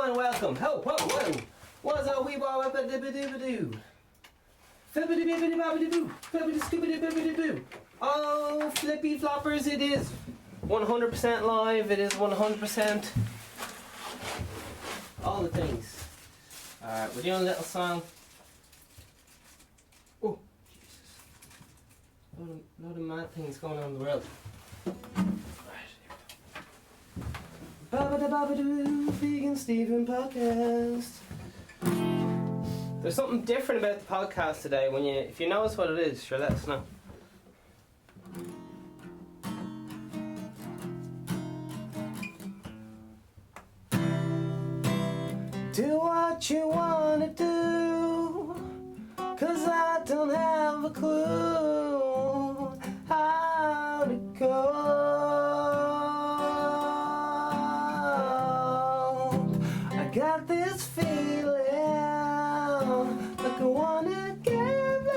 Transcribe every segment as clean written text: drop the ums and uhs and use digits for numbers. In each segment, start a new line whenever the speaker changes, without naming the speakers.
and welcome. Ho, whoa, whoa. What's up, wee wah, doo. Fibbity bibbity bobbity boo. Fibbity scoobity bibbity boo. Oh, flippy floppers, it is 100% live. It is 100% all the things. Alright, we're doing a little song. Oh, Jesus. Load of mad things going on in the world. Babadoo, Vegan Steven Podcast. There's something different about the podcast today. If you notice what it is, sure, let us know. Do what you wanna do, 'cause I don't have a clue how to go. I got this feeling like I wanna give in.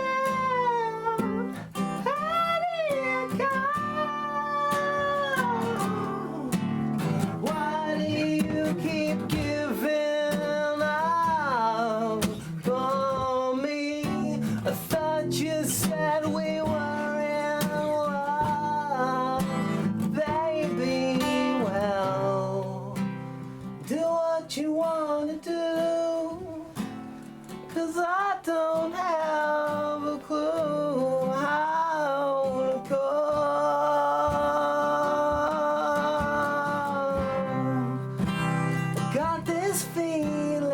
How do you go? Why do you keep giving up on me? I thought you said we were in love, baby. Well, do what you wanna do, 'cause I don't have a clue how to go. I got this feeling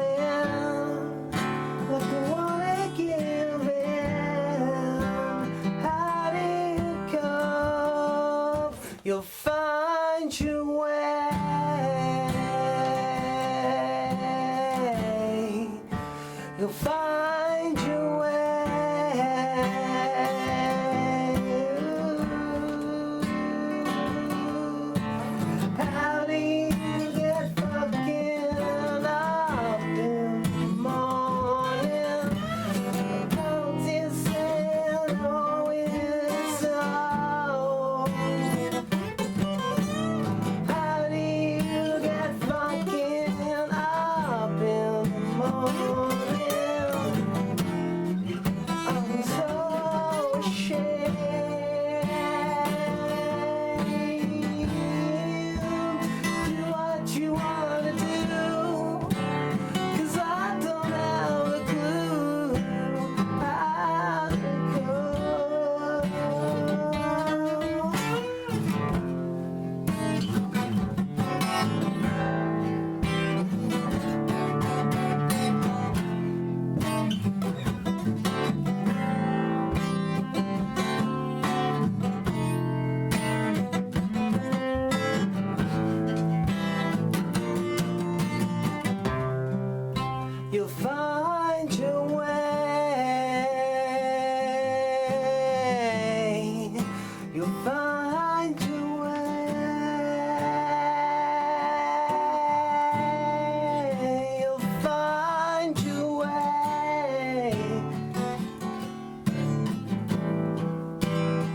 like I wanna give in. How do you go? You'll find your way. You'll find your way. How do you get fucking up in the morning? Don't you say no, it's so? How do you get fucking up in the morning? I'm so ashamed. Do what you wanna do, 'cause I don't have a clue how to go. You'll find your way. You'll find your way. You'll find your way.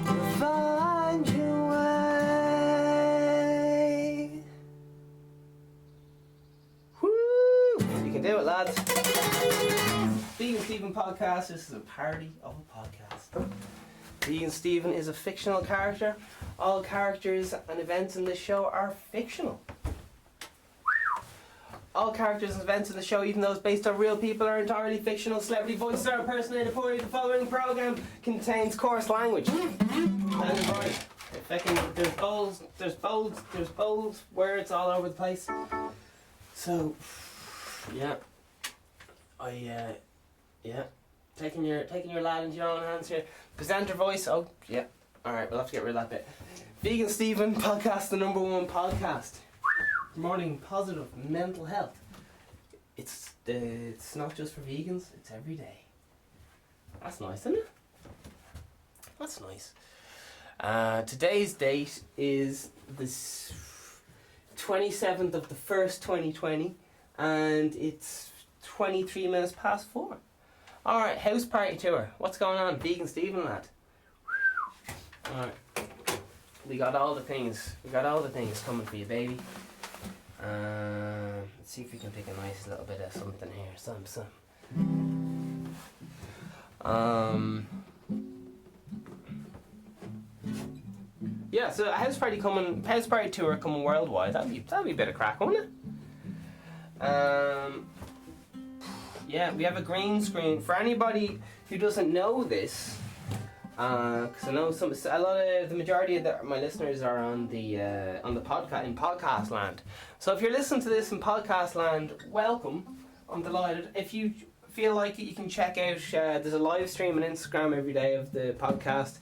You'll find your way. Woo! You can do it, lads. Vegan Steven Podcast. This is a parody of a podcast. Vegan Steven is a fictional character. All characters and events in this show are fictional. All characters and events in the show, even those based on real people, are entirely fictional. Celebrity voices are impersonated poorly. The following program contains coarse language. And right, there's bold words all over the place. So, yeah. Taking your lad into your own hands here. Presenter voice. Oh, yeah. All right, we'll have to get rid of that bit. Vegan Steven Podcast, the #1 podcast. Promoting positive mental health. It's not just for vegans. It's every day. That's nice, isn't it? That's nice. Today's date is the 27th of the 1st, 2020, and it's 23 minutes past 4. Alright, house party tour. What's going on? Vegan Steven, lad. Alright. We got all the things coming for you, baby. Let's see if we can pick a nice little bit of something here. Some. Yeah, so House Party tour coming worldwide. That'd be a bit of crack, wouldn't it? Yeah, we have a green screen. For anybody who doesn't know this, because I know the majority of my listeners are on the podcast in podcast land. So if you're listening to this in podcast land, welcome. I'm delighted. If you feel like it, you can check out. There's a live stream on Instagram every day of the podcast,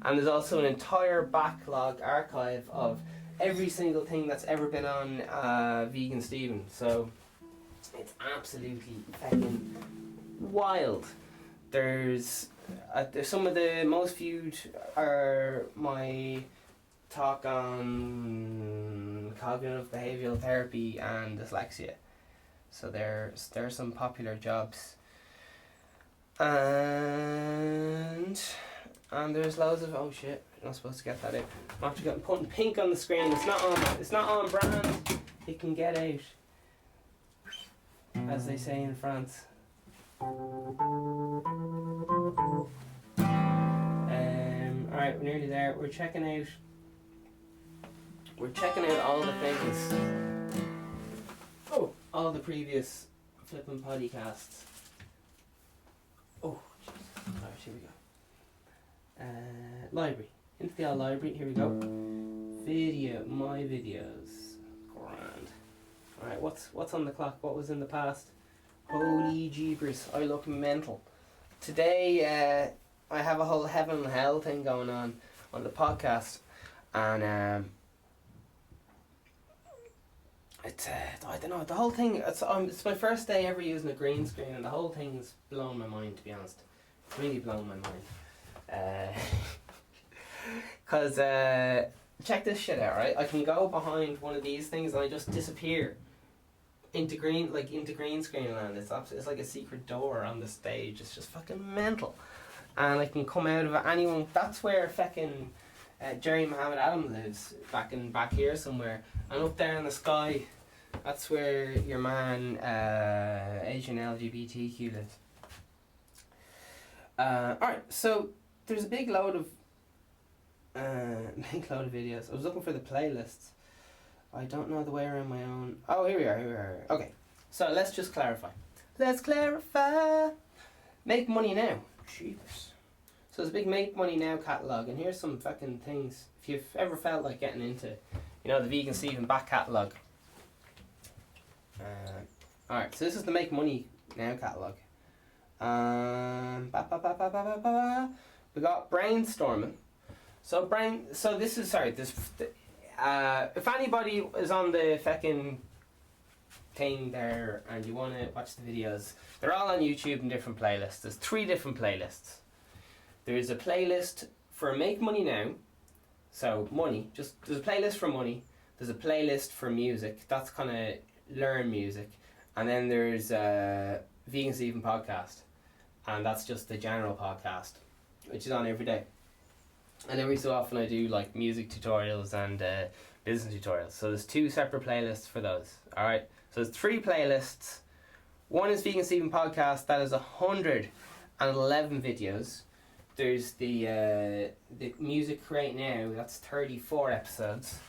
and there's also an entire backlog archive of every single thing that's ever been on Vegan Steven. So it's absolutely fucking wild. There's some of the most viewed are my talk on cognitive behavioural therapy and dyslexia. So there's some popular jobs, and there's loads of oh shit. I'm not supposed to get that out. I'm actually putting pink on the screen. It's not on brand. It can get out, as they say in France. Alright, we're nearly there. We're checking out all the things. Oh, all the previous flipping podcasts. Oh, Jesus. Alright, here we go. Library. Into the old library. Here we go. My videos. Grand. Alright, what's on the clock? What was in the past? Holy jeepers, I look mental. Today, I have a whole heaven and hell thing going on the podcast, and it's I don't know, the whole thing. It's my first day ever using a green screen, and the whole thing's blown my mind. To be honest, it's really blown my mind. Cause check this shit out, right? I can go behind one of these things and I just disappear into green screen land. It's like a secret door on the stage. It's just fucking mental. And I can come out of it. Anyone. That's where fucking Jerry Muhammad Adam lives. Back here somewhere. And up there in the sky, that's where your man Asian LGBTQ lives. Alright, so there's a big load of videos. I was looking for the playlists. I don't know the way around my own. Oh, here we are. Okay, so let's just clarify. Make money now. Jeepers. So there's a big make money now catalogue, and here's some fucking things. If you've ever felt like getting into, the Vegan Steven back catalogue. Alright, so this is the make money now catalogue. We got brainstorming. So if anybody is on the fucking thing there and you want to watch the videos, they're all on YouTube in different playlists. There's 3 different playlists. There's a playlist for make money now, so money. There's a playlist for money. There's a playlist for music. That's kind of learn music, and then there's Vegan Steven podcast, and that's just the general podcast, which is on every day. And every so often I do like music tutorials and business tutorials. So there's 2 separate playlists for those. Alright, so there's 3 playlists. One is Vegan Steven podcast. That is 111 videos. There's the music right now. That's 34 episodes.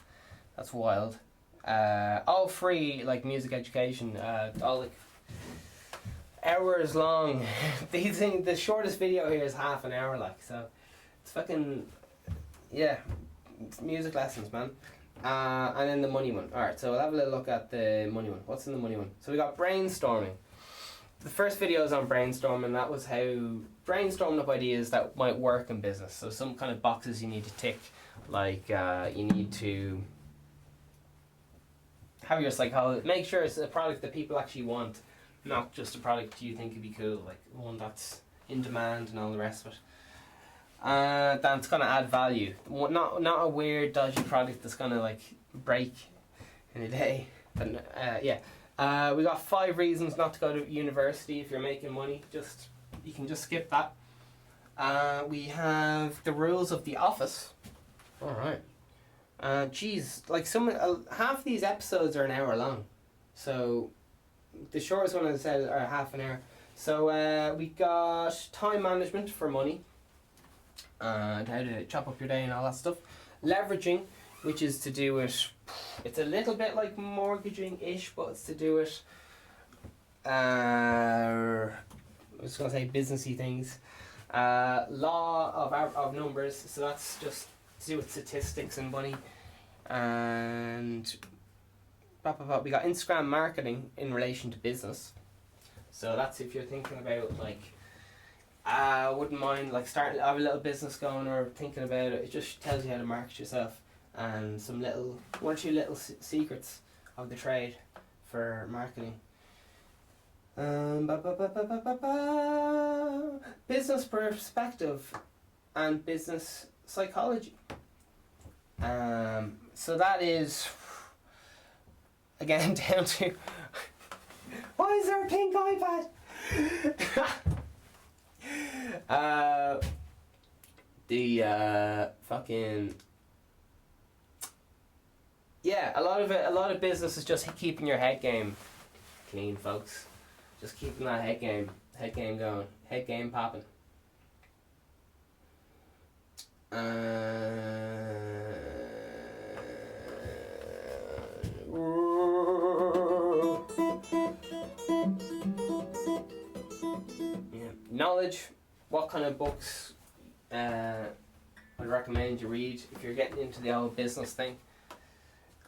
That's wild. All free, like music education. All like hours long. The shortest video here is half an hour. Like, so it's fucking, yeah, it's music lessons, man. And then the money one. Alright, so we'll have a little look at the money one. What's in the money one? So we got brainstorming. The first video is on brainstorming. That was how brainstorming up ideas that might work in business. So some kind of boxes you need to tick, like you need to have your psychology, make sure it's a product that people actually want, not just a product you think would be cool, like one that's in demand and all the rest of it. That's gonna add value. Not a weird dodgy product that's gonna like break in a day. But yeah. We got 5 reasons not to go to university if you're making money. You can just skip that. We have the rules of the office. Alright. Geez, like half these episodes are an hour long, so the shortest one, as I said, are half an hour. So we got time management for money, and how to chop up your day and all that stuff. Leveraging, which is to do with, it's a little bit like mortgaging-ish, but it's to do with, I was going to say businessy things. Law of numbers, so that's just to do with statistics and money. And we got Instagram marketing in relation to business. So that's if you're thinking about like, I wouldn't mind like starting have a little business going or thinking about it. It just tells you how to market yourself and some one or two little secrets of the trade for marketing. Business perspective and business psychology. So that is again down to why is there a pink iPad? Fucking yeah, a lot of business is just keeping your head game clean, folks. Just keeping that head game going, head game popping. Knowledge. What kind of books I'd recommend you read if you're getting into the old business thing,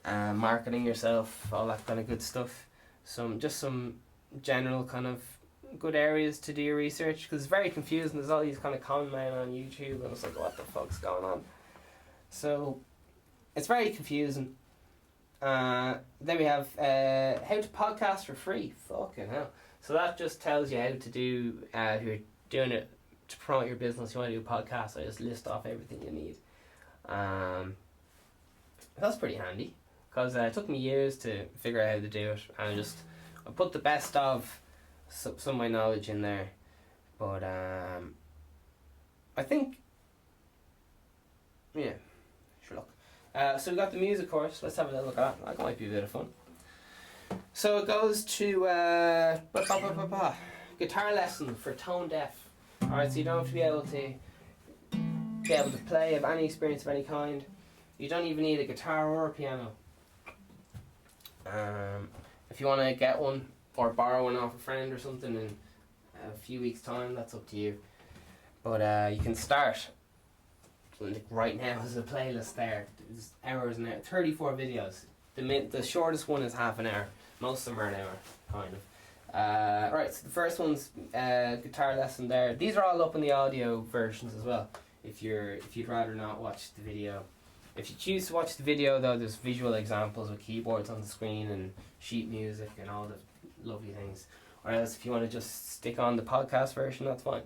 marketing yourself, all that kind of good stuff. Some general kind of good areas to do your research, because it's very confusing. There's all these kind of con men on YouTube and it's like, what the fuck's going on? So it's very confusing. Then we have how to podcast for free. Fucking hell. So that just tells you how to do, if you're doing it to promote your business, you want to do a podcast, I just list off everything you need. That's pretty handy, because it took me years to figure out how to do it, and I put the best of some of my knowledge in there. But I think, yeah, sure, look. So we got the music course. Let's have a little look at that. That might be a bit of fun. So it goes to guitar lesson for tone deaf. Alright, so you don't have to be able to play, have any experience of any kind. You don't even need a guitar or a piano. If you want to get one or borrow one off a friend or something in a few weeks' time, that's up to you. But you can start right now. There's a playlist there. There's hours and hours, 34 videos. The shortest one is half an hour. Most of them are an hour, kind of. Right, so the first one's guitar lesson there. These are all up in the audio versions as well, if you'd rather not watch the video. If you choose to watch the video though, there's visual examples with keyboards on the screen and sheet music and all the lovely things. Or else if you want to just stick on the podcast version, that's fine.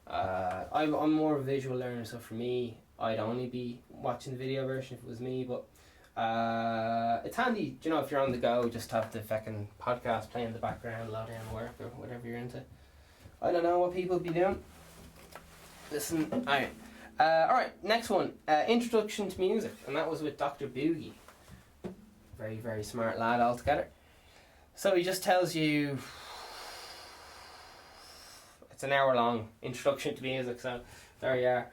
I'm more of a visual learner, so for me, I'd only be watching the video version if it was me, but it's handy, you know, if you're on the go, just have the fucking podcast playing in the background, low down work or whatever you're into. I don't know what people be doing. Listen, alright, next one, Introduction to Music, and that was with Dr. Boogie. Very, very smart lad altogether. So he just tells you, it's an hour long, Introduction to Music, so there you are.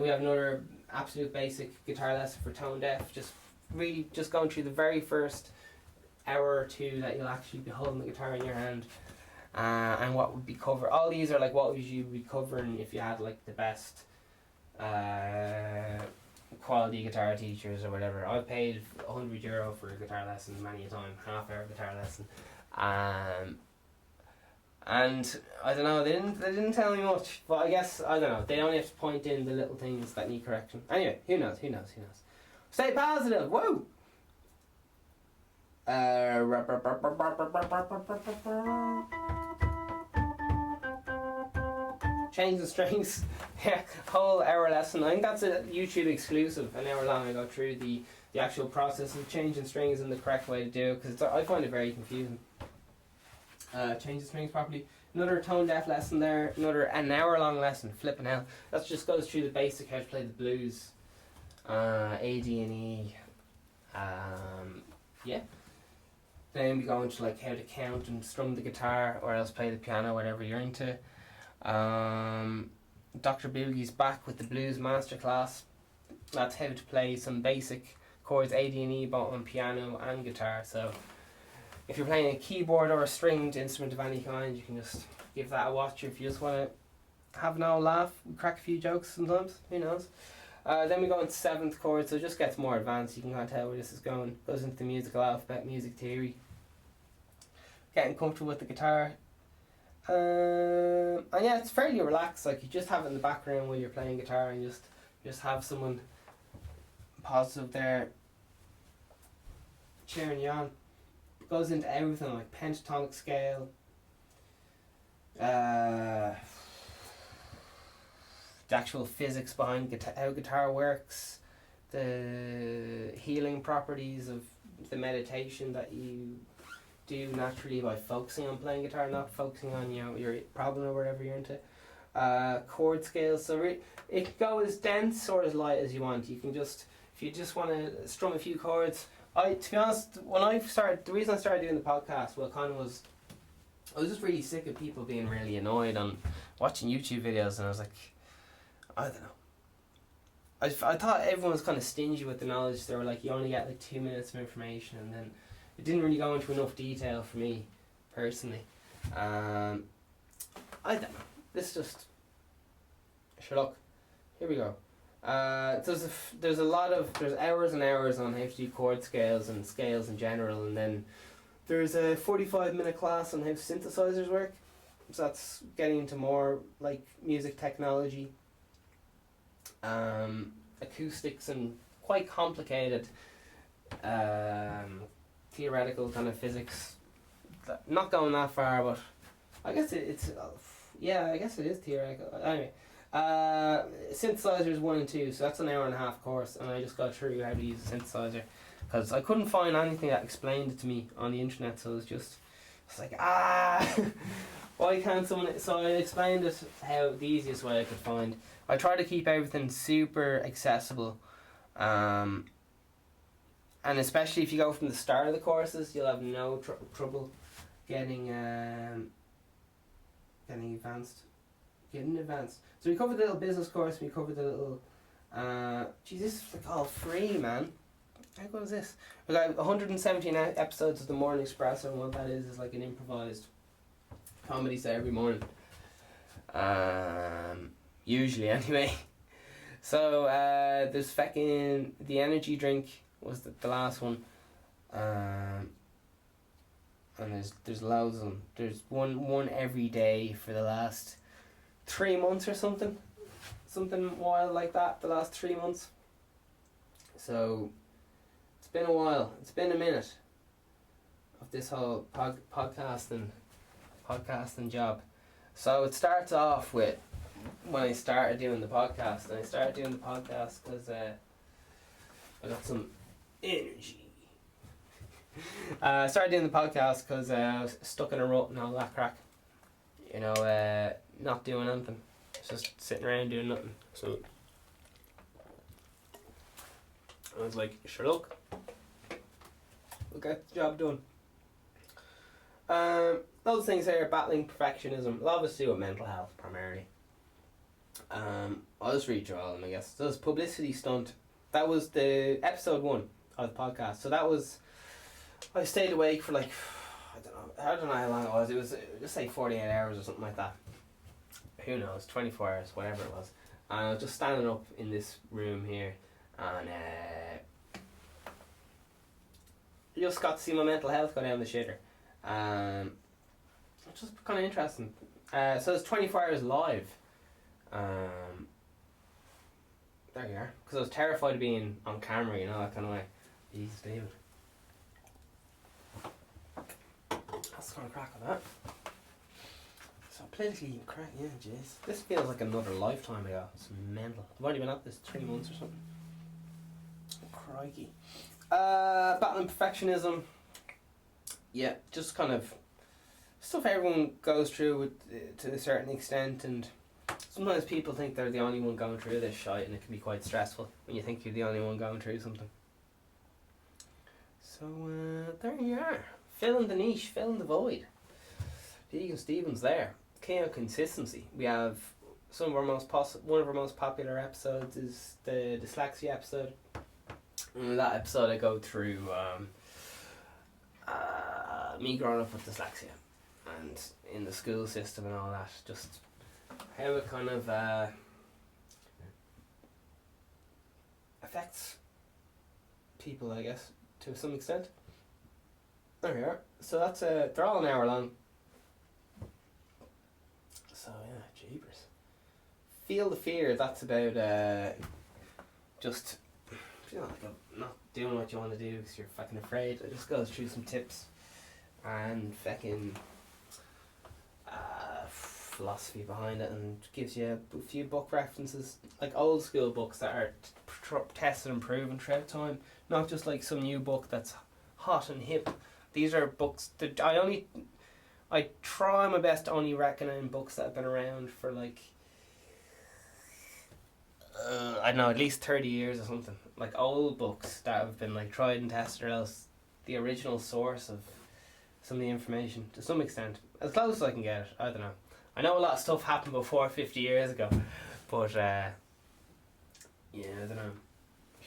We have another absolute basic guitar lesson for tone deaf, really just going through the very first hour or two that you'll actually be holding the guitar in your hand, and what would be covered. All these are like what would you be covering if you had like the best quality guitar teachers or whatever. I've paid €100 for a guitar lesson many a time, half-hour guitar lesson, and I don't know, they didn't tell me much, but I guess, I don't know, they only have to point in the little things that need correction. Anyway, who knows. Stay positive, woo! Change the strings. Yeah, whole hour lesson. I think that's a YouTube exclusive, an hour long. I go through the actual process of changing strings and the correct way to do it, because I find it very confusing. Change the strings properly. Another tone deaf lesson there. An hour long lesson. Flipping hell. That just goes through the basic how to play the blues. AD&E, yeah. Then we go into like how to count and strum the guitar or else play the piano, whatever you're into. Dr. Boogie's back with the blues masterclass. That's how to play some basic chords, AD&E, both on piano and guitar. So if you're playing a keyboard or a stringed instrument of any kind, you can just give that a watch. If you just want to have an old laugh, crack a few jokes sometimes, who knows. Then we go into 7th chord, so it just gets more advanced. You can kind of tell where this is going. Goes into the musical alphabet, music theory. Getting comfortable with the guitar. And yeah, it's fairly relaxed. Like, you just have it in the background while you're playing guitar, and just have someone positive there cheering you on. It goes into everything like pentatonic scale. The actual physics behind how guitar works, the healing properties of the meditation that you do naturally by focusing on playing guitar, not focusing on your problem or whatever you're into. Chord scales, so it can go as dense or as light as you want. You can just, if you just want to strum a few chords. To be honest, the reason I started doing the podcast, I was just really sick of people being really annoyed on watching YouTube videos, and I was like, I don't know. I thought everyone was kind of stingy with the knowledge. They were like, you only get like 2 minutes of information, and then it didn't really go into enough detail for me, personally. I don't know. This just... Sure, look. Here we go. There's hours and hours on how to do chord scales and scales in general, and then there's a 45-minute class on how synthesizers work. So that's getting into more like music technology, acoustics, and quite complicated theoretical kind of physics. Not going that far, but I guess I guess it is theoretical. Anyway, synthesizers 1 and 2, so that's an hour and a half course, and I just got through how to use a synthesizer because I couldn't find anything that explained it to me on the internet. So it's like why can't someone? So I explained it how the easiest way I could find. I try to keep everything super accessible, and especially if you go from the start of the courses, you'll have no trouble getting advanced. So we covered the little business course. We covered the little. This is like all free, man. How good is this? We got 117 episodes of the Morning Espresso, and what that is like an improvised comedy set every morning. Usually anyway. So there's fucking the energy drink was the last one. And there's loads of them. There's one every day for the last 3 months or something wild like that. The last 3 months. So it's been a while. It's been a minute of this whole podcasting job. So it starts off with when I started doing the podcast, and I started doing the podcast because I got some energy. I started doing the podcast because I was stuck in a rut and all that crack. Not doing anything. Just sitting around doing nothing. So I was like, sure, look, we'll get the job done. Those things here, battling perfectionism. A lot of us do with mental health primarily. I'll just read through all of them, I guess. So this publicity stunt. That was the episode 1 of the podcast. So that was, I stayed awake for like, I don't know how long it was. It was just like 48 hours or something like that. Who knows, 24 hours, whatever it was. And I was just standing up in this room here, and just got to see my mental health go down the shitter. It's just kind of interesting. So it's 24 hours live. There you are. Because I was terrified of being on camera, that kind of way. Jesus, David. That's kind of crack on that. So politically crack, yeah, jeez. This feels like another lifetime ago. It's mental. I've only been at this 3 months or something. Crikey. Battling perfectionism. Yeah, just kind of stuff everyone goes through to a certain extent, and Sometimes people think they're the only one going through this shite, and it can be quite stressful when you think you're the only one going through something. So there you are, filling the niche, filling the void. Vegan Steven's there. Key on consistency. We have some of our one of our most popular episodes is the dyslexia episode. In that episode, I go through me growing up with dyslexia and in the school system and all that. Just how it kind of affects people, I guess, to some extent. There we are. So that's they're all an hour long. So yeah, jeepers. Feel the fear. That's about just like not doing what you want to do because you're fucking afraid. It just goes through some tips and fucking philosophy behind it, and gives you a few book references, like old school books that are tested and proven throughout time, not just like some new book that's hot and hip. These are books that I try my best to only recommend books that have been around for like I don't know, at least 30 years or something. Like old books that have been like tried and tested, or else the original source of some of the information to some extent, as close as I can get it. I don't know. I know a lot of stuff happened before 50 years ago, but yeah, I don't know.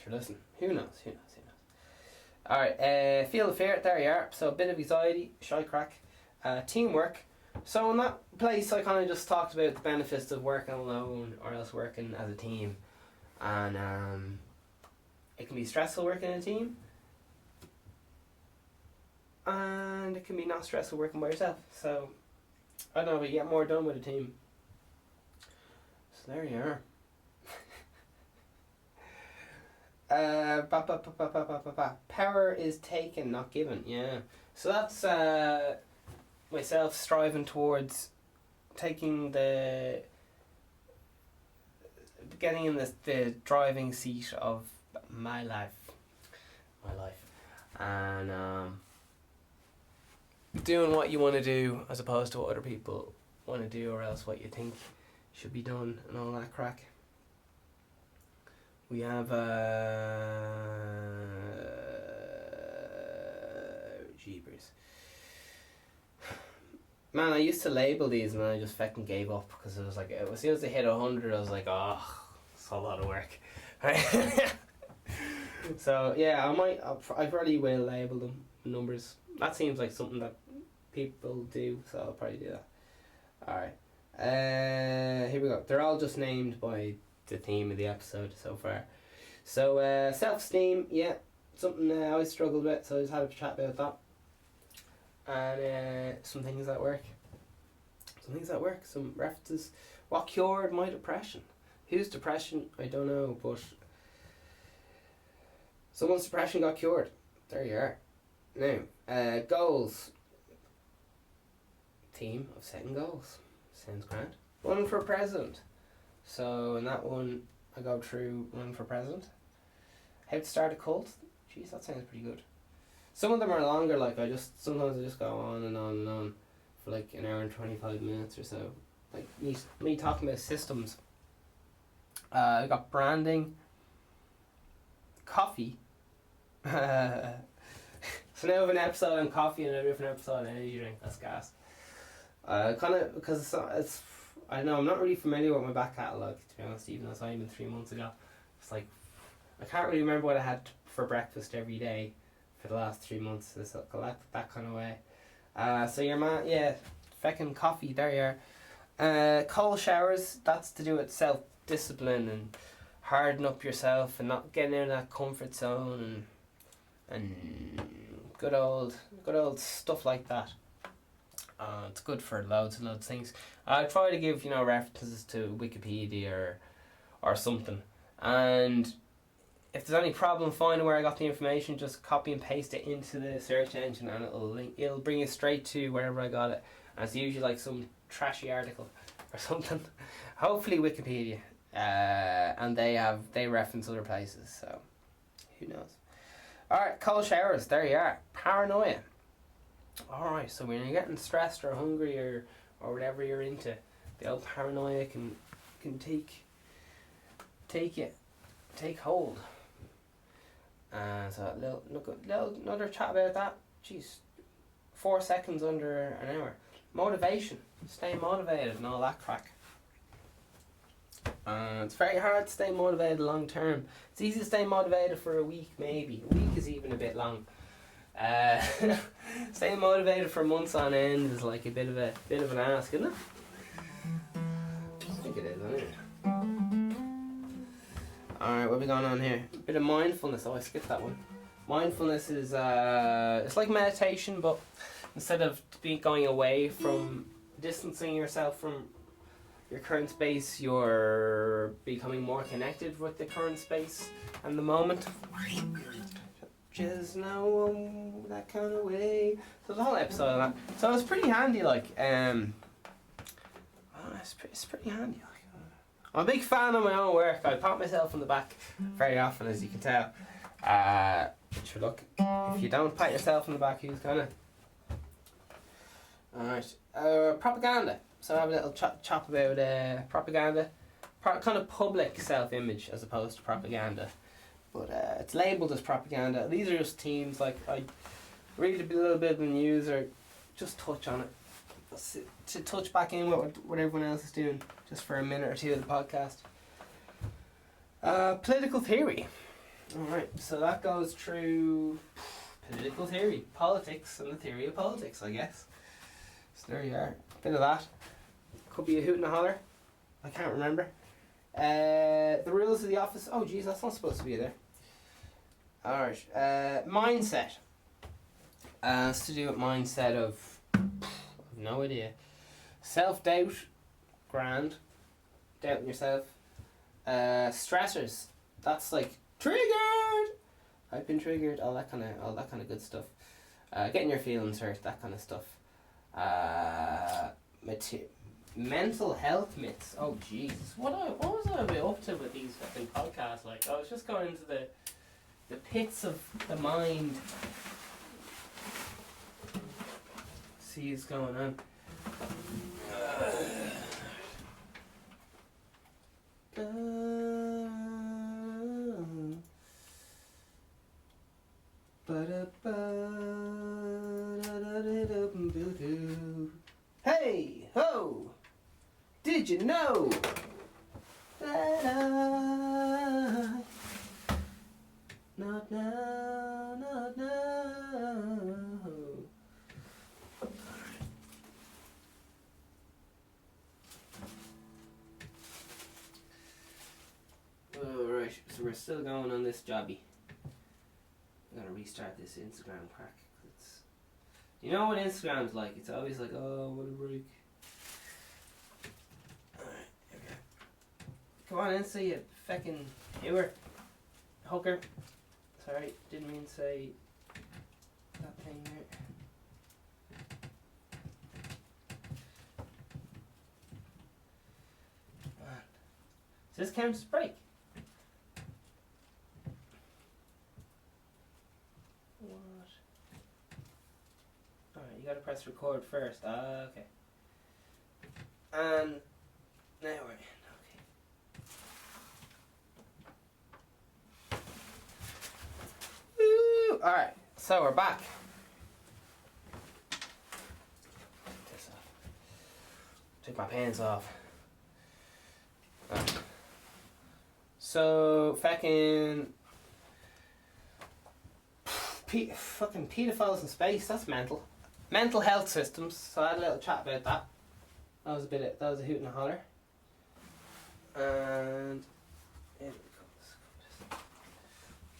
Sure, listen, who knows? Alright, feel the fear, there you are. So a bit of anxiety, shy crack, teamwork. So in that place I kind of just talked about the benefits of working alone or else working as a team. And it can be stressful working in a team, and it can be not stressful working by yourself. So I don't know, but you get more done with a team. So there you are. Power is taken, not given. Yeah. So that's myself striving towards getting in the driving seat of my life, and doing what you want to do as opposed to what other people want to do, or else what you think should be done and all that crack. We have jeepers. Man, I used to label these and then I just fucking gave up because it was like, as soon as they hit 100 I was like, oh, it's a lot of work. So yeah, I probably will label them numbers. That seems like something that people do, so I'll probably do that. Alright, here we go. They're all just named by the theme of the episode so far. So self-esteem, yeah, something I always struggled with, so I just had a chat about that. And some things that work. Some references. What cured my depression? Whose depression? I don't know, but someone's depression got cured. There you are. Now, goals. Team of setting goals. Sounds grand. Running for president. So in that one, I go through running for president. How to start a cult. Jeez, that sounds pretty good. Some of them are longer, like sometimes I just go on and on and on for like an hour and 25 minutes or so. Like me talking about systems. I got branding, coffee. So now I have an episode on coffee and a different episode on energy drink. That's gas. Kind of because it's I know I'm not really familiar with my back catalogue, to be honest, even though it's only been 3 months ago. It's like I can't really remember what I had for breakfast every day for the last 3 months. It's that kind of way. So your man, yeah, feckin' coffee, there you are. Cold showers, that's to do with self-discipline and harden up yourself and not getting out of that comfort zone and good old stuff like that. It's good for loads and loads of things. I try to give references to Wikipedia or something, and if there's any problem finding where I got the information, just copy and paste it into the search engine and it'll bring you straight to wherever I got it, and it's usually like some trashy article or something. Hopefully Wikipedia, and they reference other places, so who knows. Alright, cold showers, there you are. Paranoia. Alright, so when you're getting stressed or hungry or whatever you're into, the old paranoia can fucking take hold. So another chat about that. Jeez, 4 seconds under an hour. Motivation, stay motivated and all that crack. It's very hard to stay motivated long term. It's easy to stay motivated for a week, maybe. A week is even a bit long. Staying motivated for months on end is like a bit of an ask, isn't it? I think it is, isn't it? Alright, what are we going on here? A bit of mindfulness. Oh, I skipped that one. Mindfulness is it's like meditation, but instead of going away from distancing yourself from your current space, you're becoming more connected with the current space and the moment. Just know that kind of way. So the whole episode of that. So it's pretty handy, like it's pretty handy. Like, I'm a big fan of my own work. I pat myself on the back very often, as you can tell. Sure, look, if you don't pat yourself on the back, who's gonna? Alright, propaganda. So I have a little chop about propaganda. Kind of public self-image as opposed to propaganda. But it's labelled as propaganda. These are just themes, like I read a little bit of the news or just touch on it. To touch back in with what everyone else is doing, just for a minute or two of the podcast. Political theory. Alright, so that goes through political theory, politics, and the theory of politics, I guess. So there you are. A bit of that. Could be a hoot and a holler. I can't remember. The rules of the office. Oh, geez, that's not supposed to be there. Alright. Mindset. It's to do with mindset of... I've no idea. Self-doubt. Grand. Doubting yourself. Stressors. That's like... Triggered! I've been triggered. All that kind of good stuff. Getting your feelings hurt. That kind of stuff. Mental health myths. Oh Jesus! What was I up to with these fucking podcasts? Like, I was just going into the pits of the mind. See what's going on. Hey ho! Did you know that I not now, not now? Alright, so we're still going on this jobby. I'm gonna restart this Instagram crack. You know what Instagram's like? It's always like, oh, what a break. Alright, okay. Come on, Insta, you feckin' hooker. Sorry, didn't mean to say that thing there. Man. Does this count as break? You gotta press record first. Okay. And now we're in. Okay. Woo! Alright, so we're back. Take this off. Take my pants off. Right. So, fucking pedophiles in space, that's mental. Mental health systems, so I had a little chat about that. That was a hoot and a holler. And here it comes.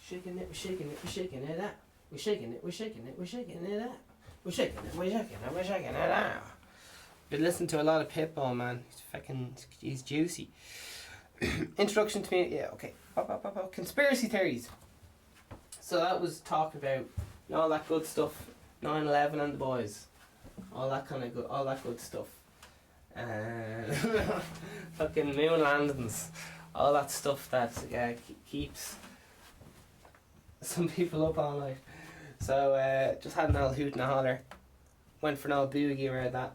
Shaking it, we're shaking it, we're shaking it out. We're shaking it, we're shaking it, we're shaking it out. We're shaking it, we're shaking it, we're shaking it out. Been listening to a lot of Pitbull, man. He's juicy. Introduction to me, yeah, okay. Conspiracy theories. So that was talking about all that good stuff. 9/11 and the boys, all that good stuff, fucking moon landings, all that stuff that keeps some people up all night. So just had an old hoot and a holler, went for an old boogie around that.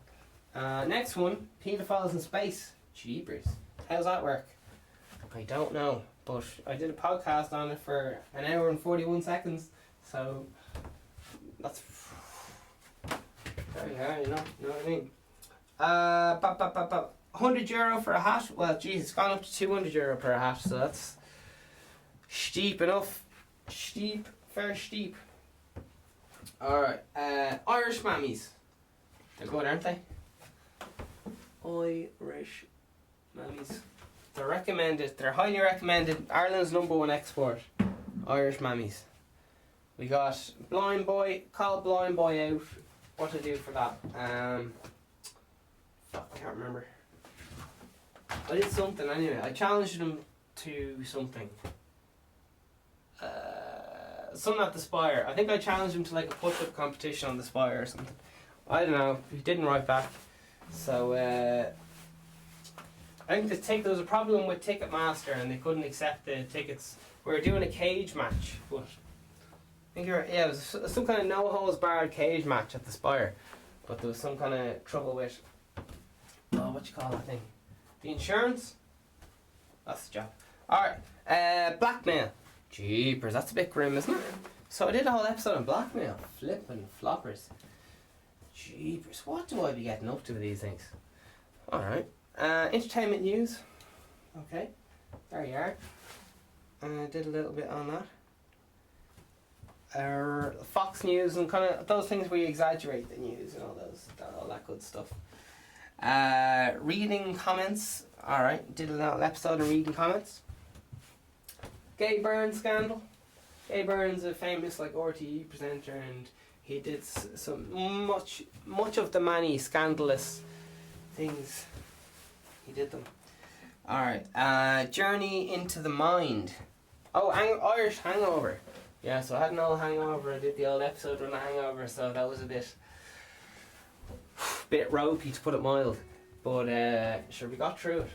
Next one, pedophiles in space. Jeepers, How's that work? I don't know, but I did a podcast on it for an hour and 41 seconds, so that's there you are, you know what I mean. €100 for a hat. Well, geez, it's gone up to €200 per hat, so that's steep enough. Steep, fair steep. Alright, Irish mammies. They're good, aren't they? Irish mammies. They're recommended. They're highly recommended. Ireland's #1 export. Irish mammies. We got Blind Boy. Call Blind Boy out. What to do for that? Fuck, I can't remember. I did something anyway. I challenged him to something. Something at the Spire. I think I challenged him to like a push-up competition on the Spire or something. I don't know. He didn't write back. So I think there was a problem with Ticketmaster and they couldn't accept the tickets. We were doing a cage match, but I think it was some kind of no holds barred cage match at the Spire, but there was some kind of trouble with what you call that thing? The insurance? That's the job. Alright, blackmail. Jeepers, that's a bit grim, isn't it? So I did a whole episode on blackmail. Flippin' floppers. Jeepers, what do I be getting up to with these things? Alright. Entertainment news. Okay, there you are. Did a little bit on that. Fox News and kind of those things where you exaggerate the news and all that good stuff. Reading comments. Alright, did a little episode on reading comments. Gay Byrne scandal. Gay Byrne's a famous like RTE presenter and he did some much of the many scandalous things. He did them. Alright, Journey into the Mind. Oh, Irish hangover. Yeah, so I had an old hangover. I did the old episode on the hangover, so that was a bit ropey to put it mild. But sure, we got through it.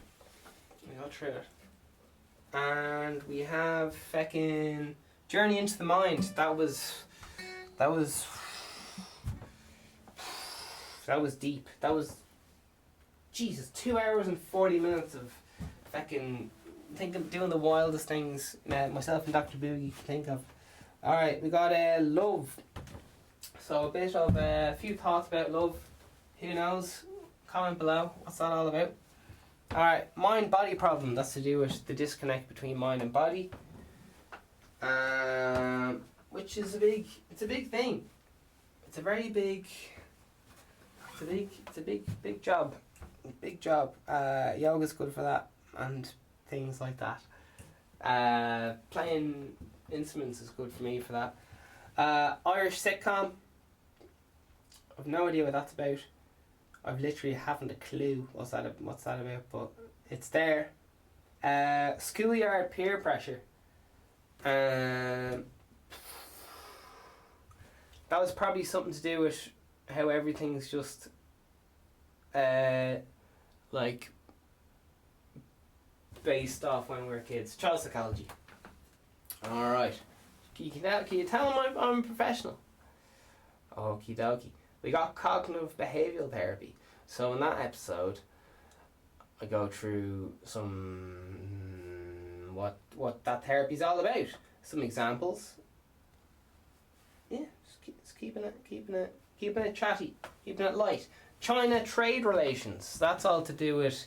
And we have feckin' Journey into the Mind. That was deep. That was Jesus, 2 hours and 40 minutes of feckin' doing the wildest things myself and Dr. Boogie can think of. Alright, we got love. So a bit of a few thoughts about love. Who knows? Comment below. What's that all about? Alright, mind-body problem. That's to do with the disconnect between mind and body. Which is a big thing. It's a very big job. Big job. Yoga's good for that and things like that. Playing instruments is good for me for that. Irish sitcom. I've no idea what that's about. I've literally haven't a clue what's that about, but it's there. Schoolyard peer pressure. That was probably something to do with how everything's just like based off when we were kids. Child psychology. Alright. Can you tell them I'm a professional? Okie dokie. We got cognitive behavioural therapy. So in that episode I go through some what that therapy's all about. Some examples. Yeah, just keeping it chatty, keeping it light. China trade relations. That's all to do with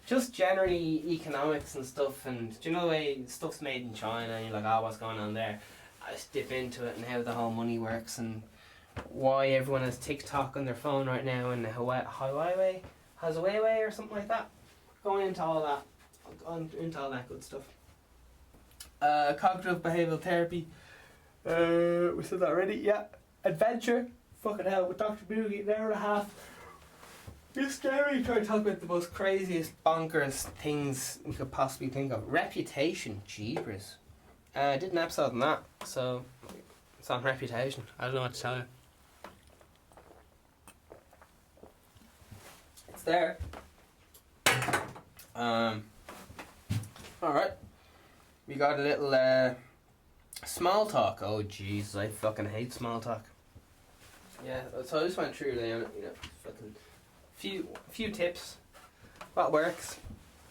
just generally economics and stuff. And do you know the way stuff's made in China and you're like, oh, what's going on there? I just dip into it and how the whole money works and why everyone has TikTok on their phone right now and Huawei has a Huawei or something like that. Going into all that good stuff. Cognitive behavioural therapy. We said that already. Yeah. Adventure. Fucking hell, with Dr. Boogie, an hour and a half. It's scary trying to talk about the most craziest bonkers things we could possibly think of. Reputation. Jeepers. I did an episode on that, so it's on reputation. I don't know what to tell you. It's there. Alright. We got a little small talk. Oh jeez, I fucking hate small talk. Yeah, so I just went through there, fucking few tips. What works?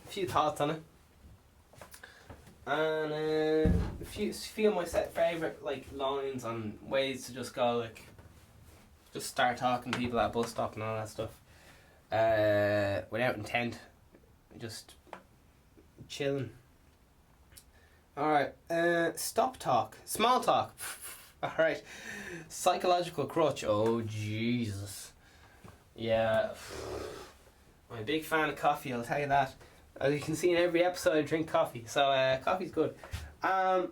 few thoughts on it. And a few of my favourite like lines on ways to just go like, just start talking to people at a bus stop and all that stuff. Without intent, just chilling. Alright, stop talk. Small talk. Alright. Psychological crutch. Oh, Jesus. Yeah. I'm a big fan of coffee, I'll tell you that. As you can see in every episode, I drink coffee. So, coffee's good. I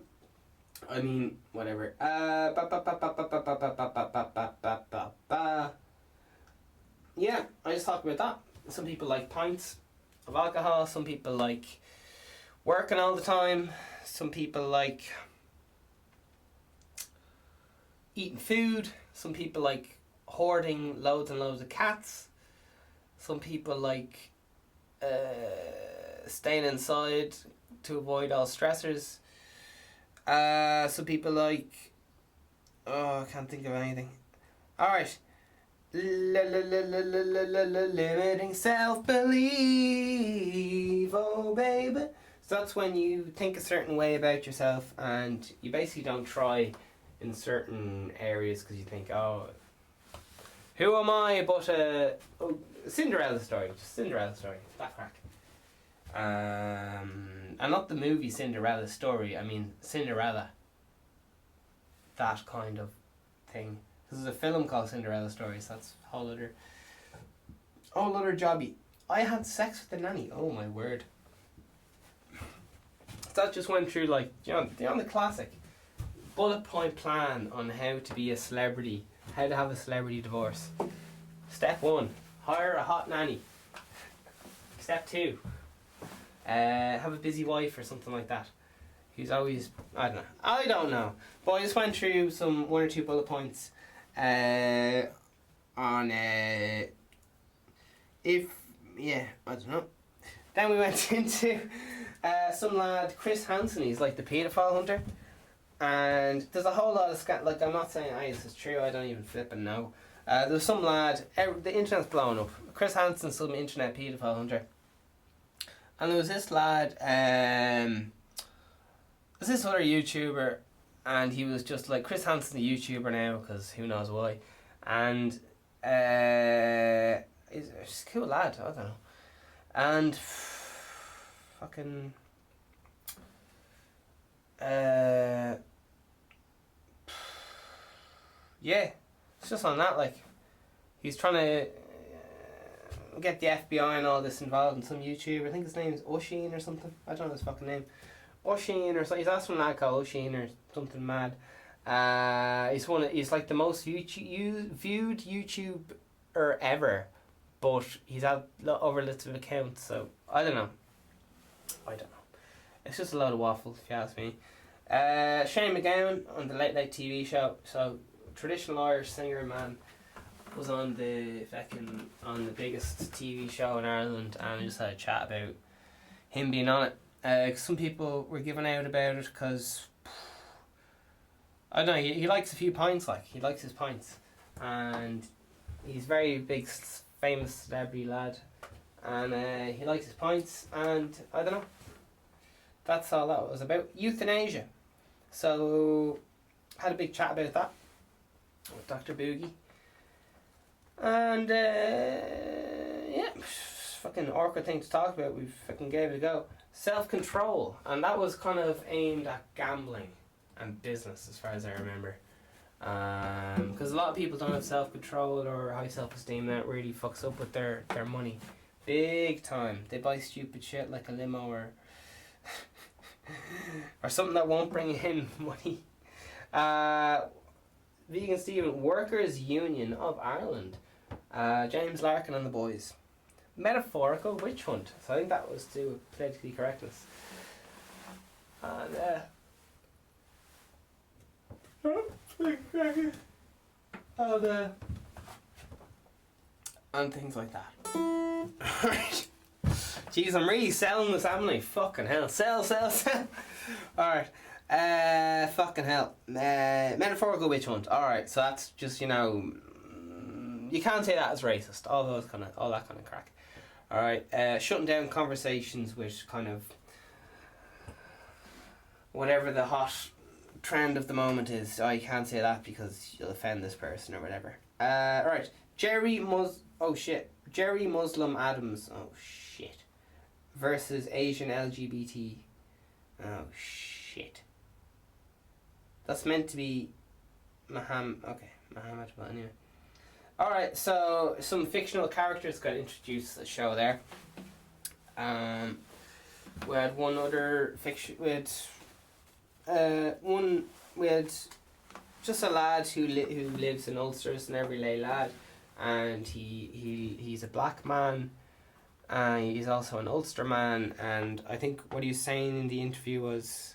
mean, whatever. Yeah, I just talk about that. Some people like pints of alcohol. Some people like working all the time. Some people like eating food. Some people like hoarding loads and loads of cats. Some people like staying inside to avoid all stressors. Some people like... Oh, I can't think of anything. Alright. Limiting self-belief, oh baby. So that's when you think a certain way about yourself and you basically don't try in certain areas because you think, oh, who am I but Cinderella story, just Cinderella story, that crack. And not the movie Cinderella story, I mean Cinderella, that kind of thing. This is a film called Cinderella Story, so that's a whole other jobby. I had sex with the nanny, oh my word. That just went through like, you know the classic bullet point plan on how to be a celebrity, how to have a celebrity divorce. Step 1, hire a hot nanny. Step 2, have a busy wife or something like that. Who's always, I don't know. But I just went through one or two bullet points on I don't know. Then we went into some lad, Chris Hansen, he's like the paedophile hunter. And there's a whole lot of like, I'm not saying this is true, I don't even flipping know. There's some lad, the internet's blowing up. Chris Hansen, some internet paedophile hunter. And there was this lad, there's this other YouTuber, and he was just like, Chris Hansen's a YouTuber now, because who knows why. And he's just a cool lad, I don't know. And fucking yeah, it's just on that, like, he's trying to get the FBI and all this involved in some YouTuber. I think his name's Oshin or something. I don't know his fucking name. Oshin or something. He's asked from a lad called Oshin or something mad. He's like the most viewed YouTuber ever, but he's had over lots of accounts, so I don't know. It's just a load of waffle, if you ask me. Shane McGowan on the Late Late TV show. So traditional Irish singer man was on the biggest TV show in Ireland, and I just had a chat about him being on it. Some people were giving out about it because I don't know. He likes a few pints. Like, he likes his pints, and he's very big, famous celebrity lad, and he likes his pints, and I don't know. That's all that was about. Euthanasia. So, had a big chat about that with Dr. Boogie. And, yeah, fucking awkward thing to talk about. We fucking gave it a go. Self-control. And that was kind of aimed at gambling and business, as far as I remember. Because a lot of people don't have self-control or high self-esteem, that really fucks up with their money. Big time. They buy stupid shit like a limo or or something that won't bring in money. Vegan Steven, Workers' Union of Ireland. James Larkin and the boys. Metaphorical witch hunt. So I think that was to do with politically correctness. And and things like that. Jeez, I'm really selling this, haven't I? Fucking hell. Sell. Alright. Fucking hell. Metaphorical witch hunt. Alright, so that's just, you can't say that as racist. All that kind of crack. Alright, shutting down conversations with kind of whatever the hot trend of the moment is. I can't say that because you'll offend this person or whatever. Right, Jerry Muslim Adams, oh shit, versus Asian LGBT, oh shit. That's meant to be Muhammad, but anyway. Alright, so some fictional characters got introduced to the show there. We had one other fiction, we had just a lad who lives in Ulster, an everyday lad, and he's a black man, he's also an Ulster man, and I think what he was saying in the interview was,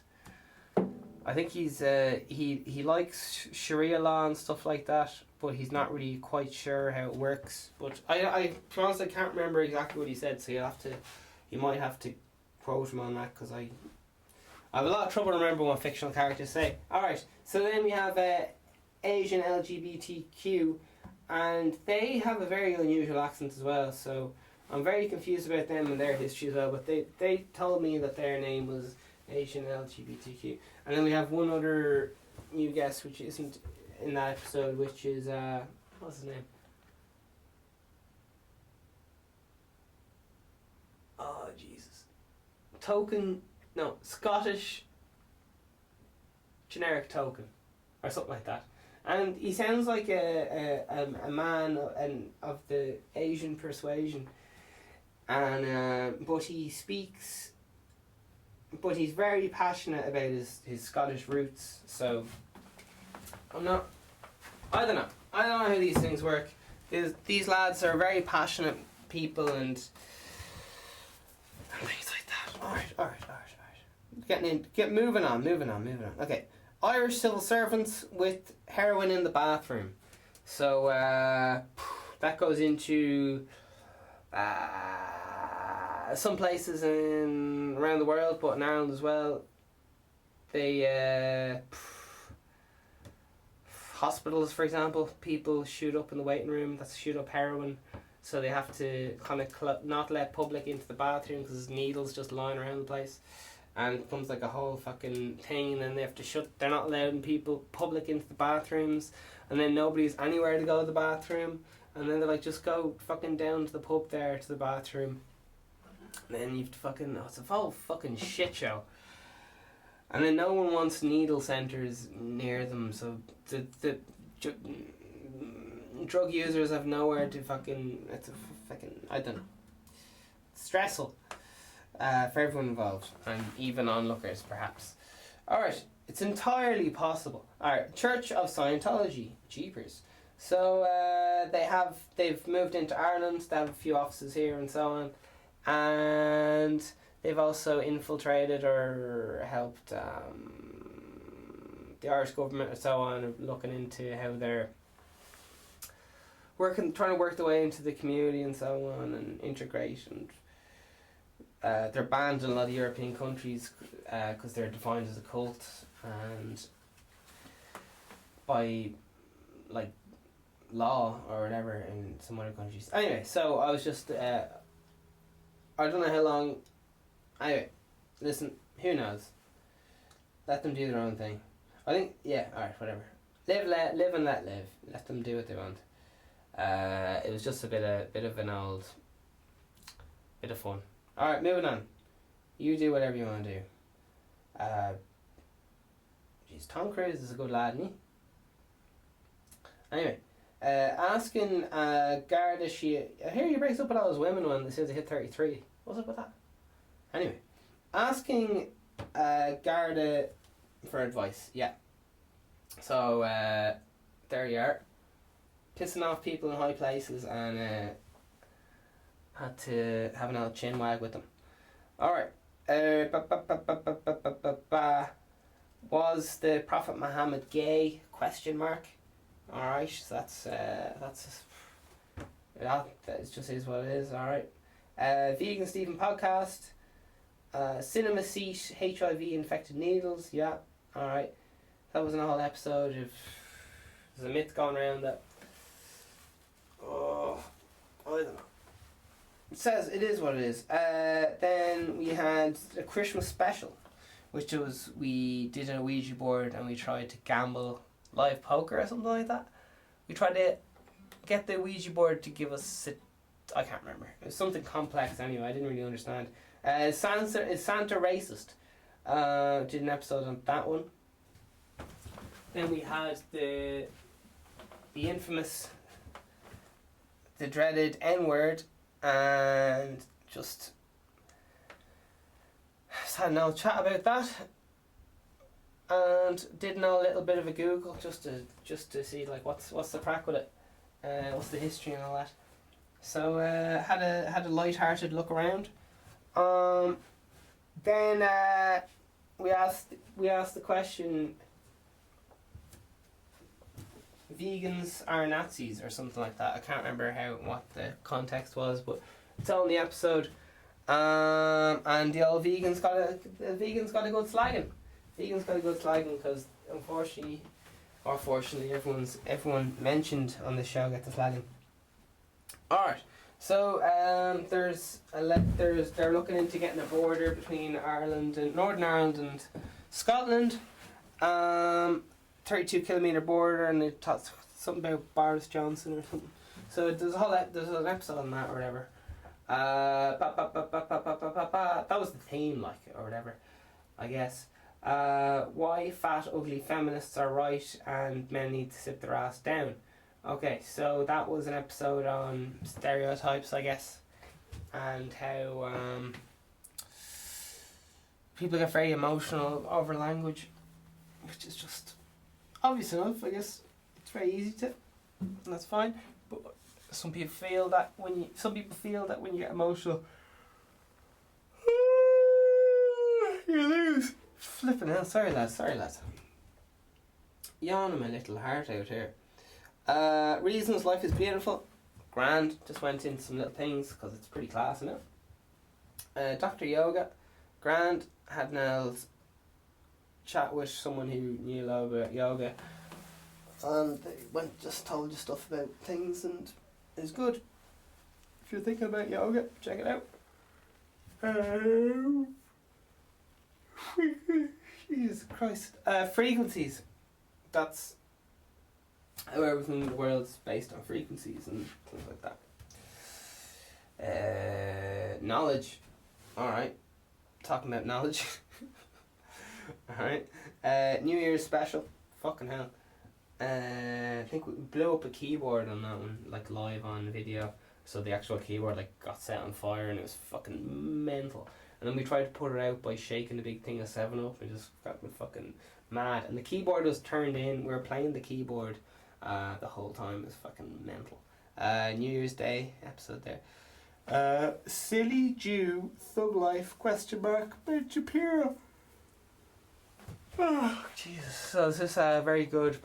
I think he likes Sharia law and stuff like that, but he's not really quite sure how it works. But I honestly can't remember exactly what he said, so you might have to quote him on that, because I have a lot of trouble remembering what fictional characters say. Alright, so then we have Asian LGBTQ, and they have a very unusual accent as well, so I'm very confused about them and their history as well, but they told me that their name was Asian LGBTQ. And then we have one other new guest which isn't in that episode, which is, what's his name? Oh, Jesus. Scottish generic token, or something like that. And he sounds like a man of the Asian persuasion, and but he's very passionate about his Scottish roots. So I don't know how these things work. These lads are very passionate people and things like that. Alright. Moving on. Okay. Irish civil servants with heroin in the bathroom. So that goes into some places around the world, but in Ireland as well. They hospitals, for example, people shoot up in the waiting room. That's shoot up heroin. So they have to kind of not let public into the bathroom because there's needles just lying around the place. And it becomes like a whole fucking thing, and then they have to they're not allowing public into the bathrooms, and then nobody's anywhere to go to the bathroom, and then they're like, just go fucking down to the pub there, to the bathroom. And then you have to it's a whole fucking shit show. And then no one wants needle centres near them, so the drug users have nowhere to I don't know. It's stressful. For everyone involved, and even onlookers, perhaps. Alright, it's entirely possible. Alright, Church of Scientology, jeepers. So they've moved into Ireland, they have a few offices here and so on, and they've also infiltrated or helped the Irish government and so on, looking into how they're trying to work their way into the community and so on, and integrate, and they're banned in a lot of European countries because they're defined as a cult, and by like law or whatever in some other countries. Anyway, so I was just I don't know how long. Anyway, listen, who knows? Let them do their own thing. I think alright, whatever. Live and let live. Let them do what they want. It was just a bit of an old bit of fun. Alright, moving on. You do whatever you want to do. Tom Cruise is a good lad, isn't he? Anyway, asking Garda, I hear he breaks up with all those women when they says they hit 33. What's up with that? Anyway, asking Garda for advice. Yeah. So, there you are. Pissing off people in high places, and had to have an old chin wag with them. Alright. Was the Prophet Muhammad gay? Question mark. Alright, so that's just is what it is. Alright. Vegan Steven podcast. Cinema seat, HIV infected needles. Yeah. Alright. That wasn't a whole episode of. There's a myth going around that. Oh, I don't know. It says it is what it is. Then we had a Christmas special, which was we did a Ouija board and we tried to gamble live poker or something like that. We tried to get the Ouija board to give us I can't remember. It was something complex anyway. I didn't really understand. Is Santa racist? Did an episode on that one. Then we had the infamous, the dreaded N-word, and just had no chat about that. And did know a little bit of a Google just to see like what's the crack with it, what's the history and all that. So had a light-hearted look around. Then we asked the question: vegans are Nazis or something like that. I can't remember what the context was, but it's all in the episode. And the old vegans got a good slagging. Vegans got a good slagging because unfortunately, or fortunately, everyone mentioned on the show gets a slagging. Alright, so they're looking into getting a border between Ireland and Northern Ireland and Scotland. 32-kilometre border, and they talked something about Boris Johnson or something. So there's an episode on that or whatever. That was the theme, like, or whatever, I guess. Why fat, ugly feminists are right and men need to sit their ass down. Okay, so that was an episode on stereotypes, I guess, and how people get very emotional over language, which is just obvious enough. I guess it's very easy to, and that's fine. But some people feel that when you get emotional, you lose. Flipping hell, sorry lads. Yawning my little heart out here. Reasons life is beautiful. Grand, just went into some little things because it's pretty class, isn't it? Dr. Yoga, grand, had Nels chat with someone who knew a lot about yoga, and they told you stuff about things, and it's good. If you're thinking about yoga, check it out. Jesus Christ. Frequencies. That's how everything in the world's based on frequencies and things like that. Knowledge. Alright. Talking about knowledge. Alright. New Year's special. Fucking hell. I think we blew up a keyboard on that one, like live on video. So the actual keyboard like got set on fire and it was fucking mental. And then we tried to put it out by shaking the big thing of 7-Up and just got me fucking mad. And the keyboard was turned in. We were playing the keyboard the whole time. It was fucking mental. New Year's Day episode there. Silly Jew Thug Life ? Ben Shapiro. Oh Jesus! So this is a very good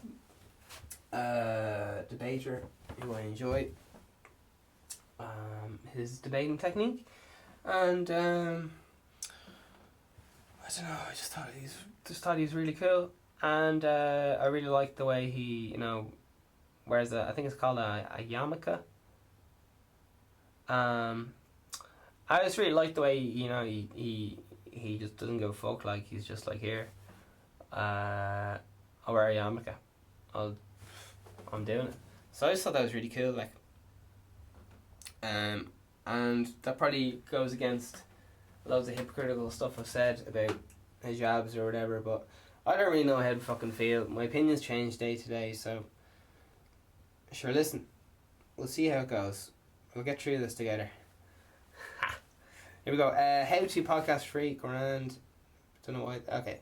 debater who I enjoy. His debating technique, and I don't know. I just thought he was really cool, and I really liked the way he, wears I think it's called a yarmulke. I just really like the way he just doesn't give a fuck. Like he's just like, here, I'll wear a yarmulke. I'm doing it. So I just thought that was really cool. Like, and that probably goes against loads of hypocritical stuff I've said about hijabs or whatever. But I don't really know how to fucking feel. My opinions change day to day. So sure, listen, we'll see how it goes. We'll get through this together. Here we go. How to podcast free, grand. Don't know why. Okay.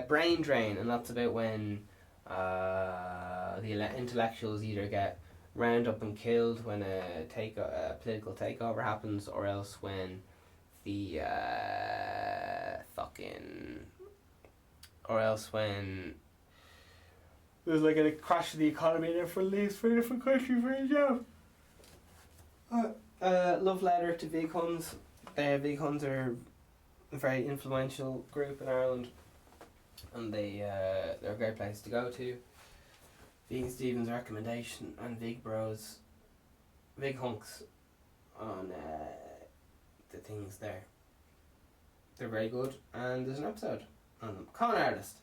Brain drain, and that's about when the intellectuals either get round up and killed when a political takeover happens, or else when the when there's like a crash of the economy and everyone leaves for a different country for a job. Love letter to Vig Huns. Vig Huns are a very influential group in Ireland, and they're a great place to go to. Vegan Steven's recommendation, and Vig Hunks. on the things there. They're very good, and there's an episode on them. Con artist.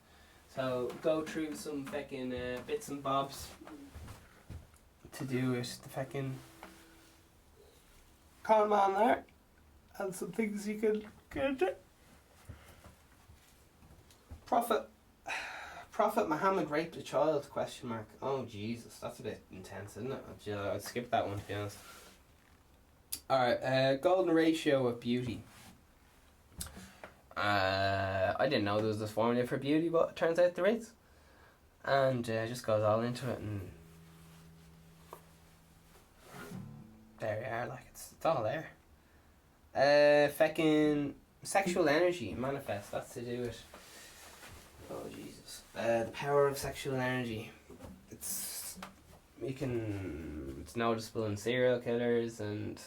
So go through some fucking bits and bobs to do with the fucking con man there, and some things you can get into. Prophet Muhammad raped a child? ? Oh Jesus, that's a bit intense, isn't it? I'd skip that one, to be honest. Alright, golden ratio of beauty. I didn't know there was this formula for beauty, but it turns out there is. And it just goes all into it, and there you are, like, it's all there. Fucking sexual energy manifest, that's to do with, oh Jesus, the power of sexual energy. It's noticeable in serial killers and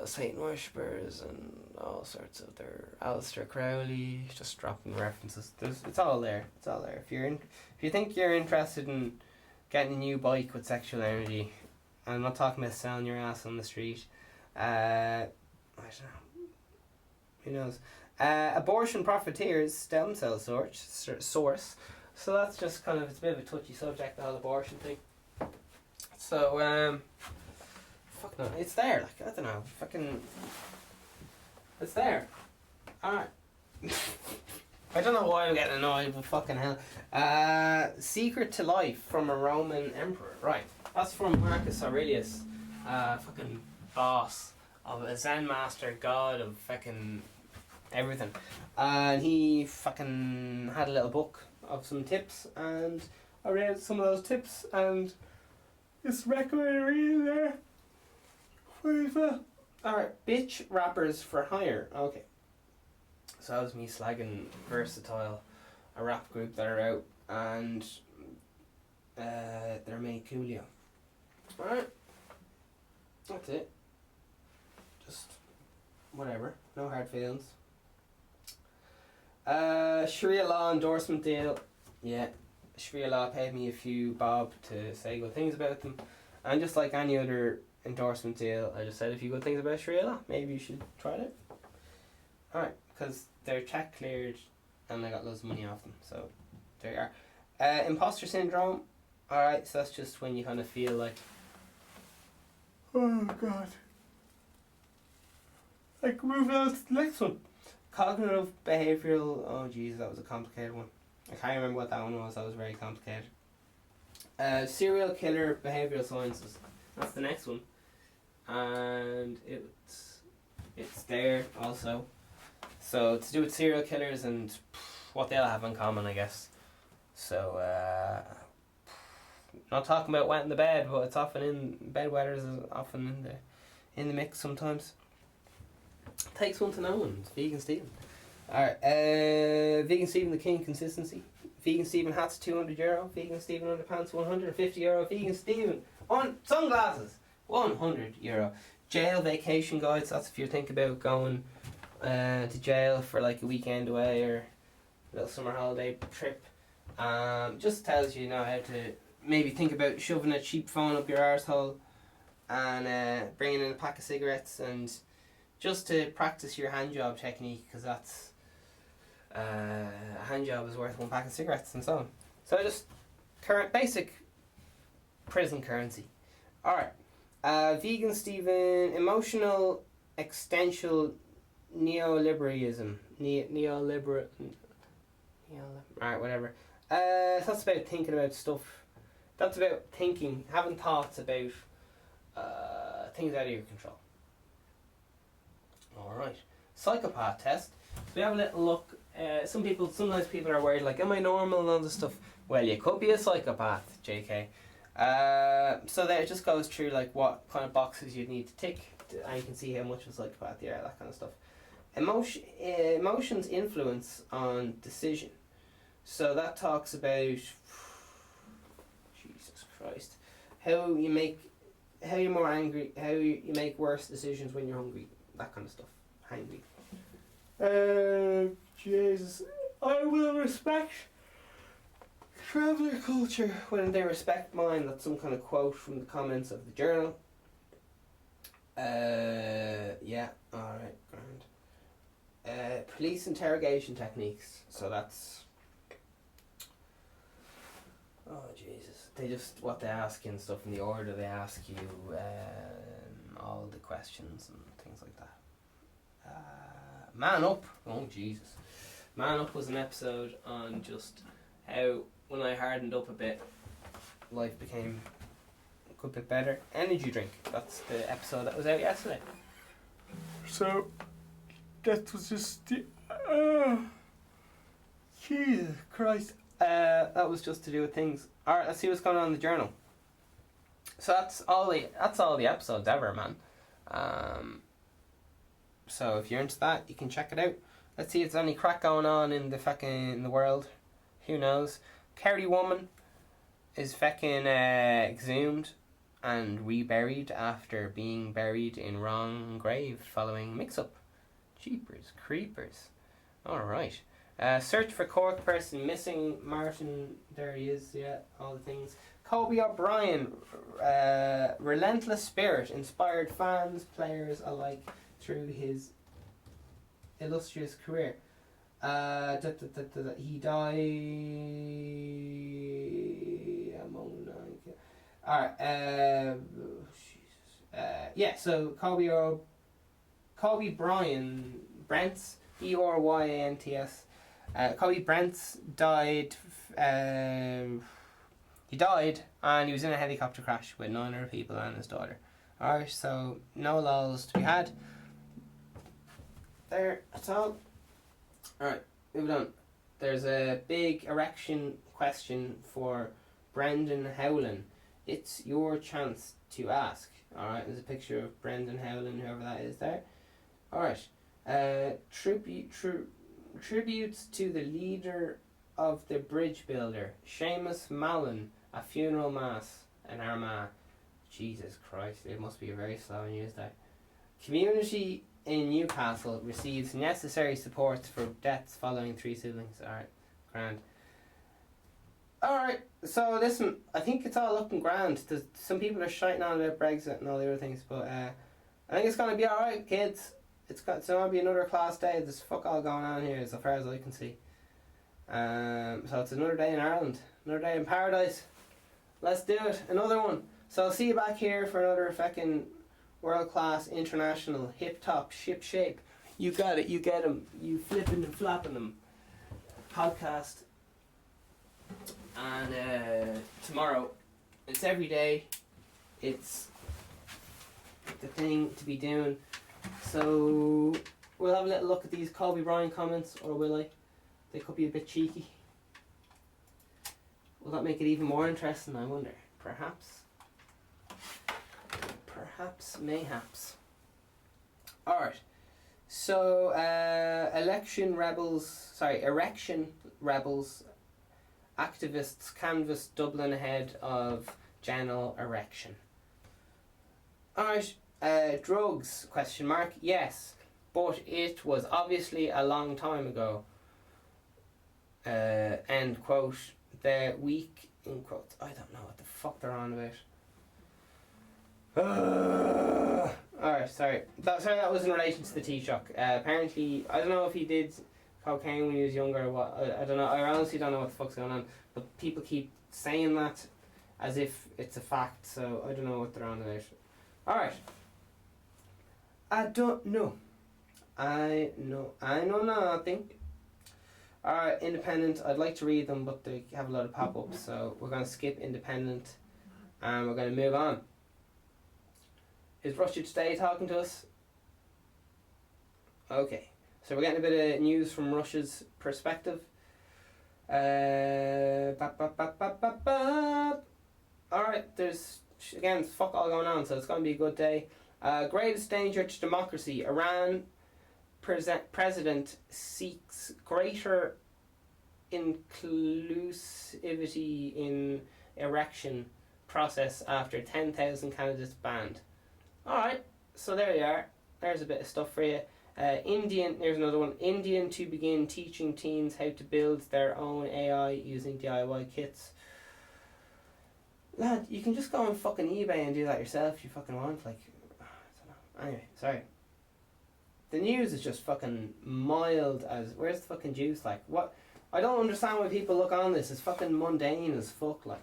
Satan worshippers and all sorts of their Aleister Crowley, just dropping references. It's all there. If you think you're interested in getting a new bike with sexual energy, I'm not talking about selling your ass on the street. I don't know. Who knows? Abortion profiteers stem cell source. So that's just kind of, it's a bit of a touchy subject, the whole abortion thing. So fuck no, it's there. Like, I don't know, fucking, it's there. Alright. I don't know why I'm getting annoyed, but fucking hell. Secret to Life from a Roman Emperor. Right, that's from Marcus Aurelius, fucking boss of a Zen master, god of fucking everything. And he fucking had a little book of some tips, and I read some of those tips, and it's recommended reading there. Alright, bitch rappers for hire. Okay. So that was me slagging Versatile, a rap group that are out, and they're made Coolio. Alright. That's it. Just whatever. No hard feelings. Sharia law endorsement deal. Yeah. Sharia law paid me a few bob to say good things about them. And just like any other endorsement deal, I just said a few good things about Sharia law. Maybe you should try it out. Alright, because they're check cleared and I got loads of money off them. So there you are. Imposter syndrome. Alright, so that's just when you kind of feel like, oh god. Like, moving on to the next one. Cognitive behavioural. Oh Jesus, that was a complicated one. I can't remember what that one was. That was very complicated. Serial killer behavioural sciences. That's the next one, and it's there also. So it's to do with serial killers and what they'll have in common, I guess. So not talking about wet in the bed, but it's often in bedwetters is often in the mix sometimes. Takes one to know one. It's Vegan Steven. Alright, Vegan Steven, the king of consistency. Vegan Steven hats €200. Vegan Steven underpants €150. Vegan Steven on sunglasses €100. Jail vacation guides. That's if you think about going to jail for like a weekend away or a little summer holiday trip. Just tells you how to maybe think about shoving a cheap phone up your arsehole and bringing in a pack of cigarettes, and just to practice your hand job technique, because that's a hand job is worth one pack of cigarettes and so on. So just current basic prison currency. Alright. Vegan Steven, emotional existential neoliberalism. Alright, whatever. So that's about thinking about stuff. That's about thinking, having thoughts about things out of your control. Alright. Psychopath test. So we have a little look. Sometimes people are worried, like, am I normal and all this stuff? Well, you could be a psychopath, JK. So there it just goes through like what kind of boxes you need to tick, and you can see how much of a psychopath you are, that kind of stuff. Emotions influence on decision. So that talks about Jesus Christ, how you're more angry, how you make worse decisions when you're hungry, that kind of stuff. Hungry. Jesus, I will respect traveller culture when they respect mine. That's some kind of quote from the comments of the journal. Yeah, alright, grand. Police interrogation techniques. So that's... Oh, Jesus. They just, what they ask you and stuff, in the order they ask you, all the questions and things like that. Man Up. Oh, Jesus. Man Up was an episode on just how, when I hardened up a bit, life became a good bit better. Energy drink. That's the episode that was out yesterday. So, that was just the... Jesus Christ. That was just to do with things. Alright, let's see what's going on in the journal. So that's all the episodes ever, man. So if you're into that, you can check it out. Let's see if there's any crack going on in the world. Who knows? Kerry woman is exhumed and reburied after being buried in wrong grave following mix-up. Jeepers creepers. Alright. Search for Cork person missing. Martin, there he is, yeah, all the things. Kobe O'Brien, relentless spirit, inspired fans, players alike through his illustrious career. He died among nine. Alright, yeah, so Kobe Bryant, Brents, Eryants. Kobe Brents died. He died and he was in a helicopter crash with 9 other people and his daughter. Alright, so no lols to be had. There, that's all. Alright, moving on. There's a big erection question for Brendan Howlin. It's your chance to ask. Alright, there's a picture of Brendan Howlin, whoever that is there. Alright. Tributes to the leader of the bridge builder, Seamus Mallon, a funeral mass in Armagh. Jesus Christ, it must be a very slow news there. Community in Newcastle receives necessary support for deaths following 3 siblings. Alright, grand. Alright, so listen, I think it's all looking grand. Some people are shouting on about Brexit and all the other things, but I think it's going to be alright, kids. It's going to be another class day. There's fuck all going on here as far as I can see. So it's another day in Ireland. Another day in paradise. Let's do it. Another one. So I'll see you back here for another fucking world class, international, hip top, ship shape. You got it. You get them. You flipping and flapping them. Podcast. And tomorrow. It's every day. It's the thing to be doing. So we'll have a little look at these Kobe Bryant comments, or will I? They could be a bit cheeky. Will that make it even more interesting, I wonder? Perhaps. Perhaps, mayhaps. Alright. So, erection rebels, activists canvass Dublin ahead of general erection. Alright. Drugs, question mark, yes, but it was obviously a long time ago. End quote. The week, in quotes. I don't know what the fuck they're on about. Alright, sorry. That was in relation to the Taoiseach. Apparently, I don't know if he did cocaine when he was younger or what. I don't know. I honestly don't know what the fuck's going on. But people keep saying that as if it's a fact, so I don't know what they're on about. Alright. I don't know. I know nothing. Alright, Independent. I'd like to read them, but they have a lot of pop-ups, so we're going to skip Independent and we're going to move on. Is Russia Today talking to us? Okay. So we're getting a bit of news from Russia's perspective. Alright, there's, again, fuck all going on, so it's going to be a good day. Greatest danger to democracy. Iran president seeks greater inclusivity in election process after 10,000 candidates banned. Alright, so there you are. There's a bit of stuff for you. Here's another one. Indian to begin teaching teens how to build their own AI using DIY kits. Lad, you can just go on fucking eBay and do that yourself if you fucking want, like, I don't know. Anyway, sorry. The news is just fucking mild as... Where's the fucking juice, like? What? I don't understand why people look on this. It's fucking mundane as fuck, like.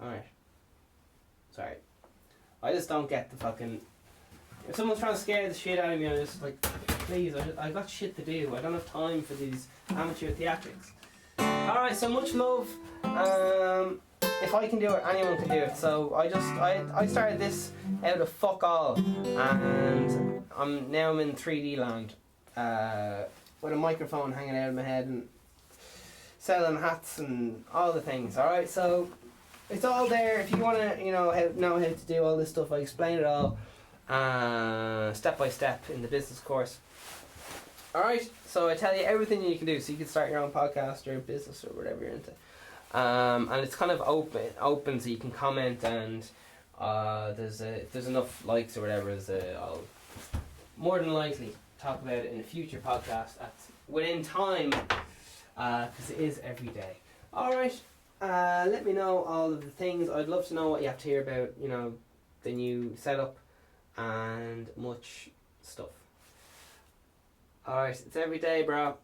Alright. Sorry. I just don't get the fucking... If someone's trying to scare the shit out of me, I'm just like, please, I got shit to do. I don't have time for these amateur theatrics. Alright, so much love. If I can do it, anyone can do it. So I started this out of fuck all, and I'm in 3D land, with a microphone hanging out of my head and selling hats and all the things. Alright, so it's all there. If you want to, know how to do all this stuff, I explain it all step by step in the business course. Alright, so I tell you everything you can do, so you can start your own podcast or business or whatever you're into. And it's kind of open, so you can comment, and if there's enough likes or whatever, I'll more than likely talk about it in a future podcast within time, because it is every day. Alright, let me know all of the things. I'd love to know what you have to hear about, the new setup and much stuff. Alright, it's every day, bro.